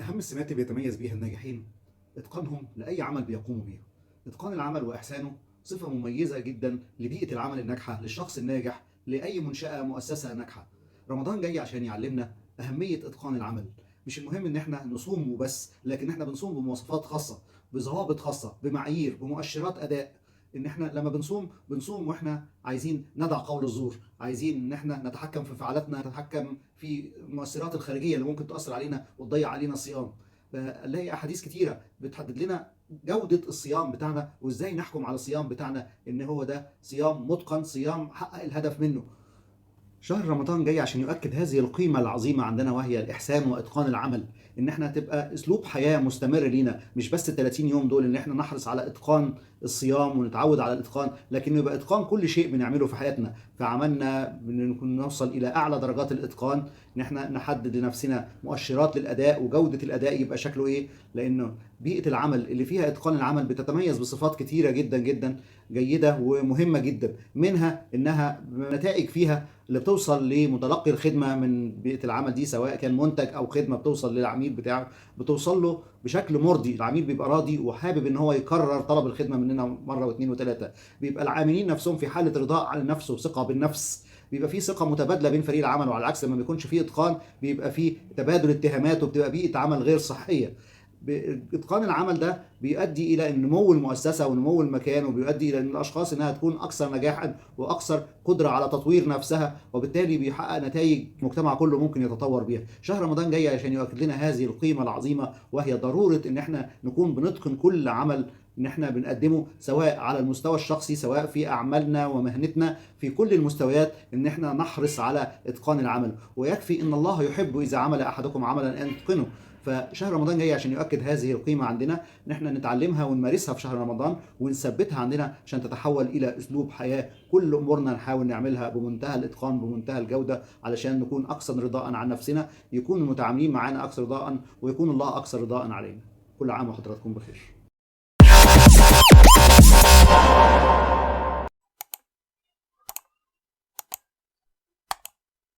من أهم السمات اللي بيتميز بيها الناجحين إتقانهم لأي عمل بيقوموا بيه. إتقان العمل وإحسانه صفة مميزة جدا لبيئة العمل الناجحة، للشخص الناجح، لأي منشأة مؤسسة ناجحة. رمضان جاي عشان يعلمنا أهمية إتقان العمل. مش المهم إن إحنا نصوم وبس، لكن إحنا بنصوم بمواصفات خاصة، بضوابط خاصة، بمعايير، بمؤشرات أداء. إن إحنا لما بنصوم وإحنا عايزين ندع قول الزور، عايزين إن إحنا نتحكم في انفعالاتنا، نتحكم في المؤثرات الخارجية اللي ممكن تأثر علينا وتضيع علينا الصيام. فنلاقي أحاديث كتيرة بتحدد لنا جودة الصيام بتاعنا، وإزاي نحكم على الصيام بتاعنا إن هو ده صيام متقن، صيام حقق الهدف منه. شهر رمضان جاي عشان يؤكد هذه القيمة العظيمة عندنا، وهي الإحسان وإتقان العمل. إن إحنا تبقى أسلوب حياة مستمر لينا، مش بس ال 30 يوم دول إن إحنا نحرص على إتقان الصيام ونتعود على الإتقان، لكن يبقى إتقان كل شيء بنعمله في حياتنا، في عملنا، بنكون نوصل إلى أعلى درجات الإتقان. إن إحنا نحدد لنفسنا مؤشرات للأداء، وجودة الأداء يبقى شكله إيه، لأنه بيئة العمل اللي فيها إتقان العمل بتتميز بصفات كتيرة جدا جدا جيدة ومهمة جدا. منها إنها نتائج فيها اللي بتوصل لمتلقي الخدمه من بيئه العمل دي، سواء كان منتج او خدمه بتوصل للعميل بتاعه، بتوصل له بشكل مرضي. العميل بيبقى راضي وحابب ان هو يكرر طلب الخدمه مننا مره واثنين وثلاثه. بيبقى العاملين نفسهم في حاله رضاء عن النفس وثقه بالنفس. بيبقى في ثقه متبادله بين فريق العمل، وعلى العكس لما بيكونش فيه اتقان بيبقى فيه تبادل اتهامات، وبتبقى بيئه عمل غير صحيه. بإتقان العمل ده بيؤدي إلى نمو المؤسسة ونمو المكان، وبيؤدي إلى أن الأشخاص إنها تكون أكثر نجاحا وأكثر قدرة على تطوير نفسها، وبالتالي بيحقق نتائج المجتمع كله ممكن يتطور بيها. شهر رمضان جاي عشان يؤكد لنا هذه القيمة العظيمة، وهي ضرورة إن إحنا نكون بنتقن كل عمل ان احنا بنقدمه، سواء على المستوى الشخصي، سواء في اعمالنا ومهنتنا، في كل المستويات ان احنا نحرص على اتقان العمل. ويكفي ان الله يحب اذا عمل احدكم عملا ان يتقنه. فشهر رمضان جاي عشان يؤكد هذه القيمة عندنا، ان احنا نتعلمها ونمارسها في شهر رمضان، ونثبتها عندنا عشان تتحول الى اسلوب حياة. كل امورنا نحاول نعملها بمنتهى الاتقان، بمنتهى الجودة، علشان نكون اكثر رضاء عن نفسنا، يكون المتعاملين معنا اكثر رضاء، ويكون الله اكثر رضاء علينا. كل عام وحضراتكم بخير.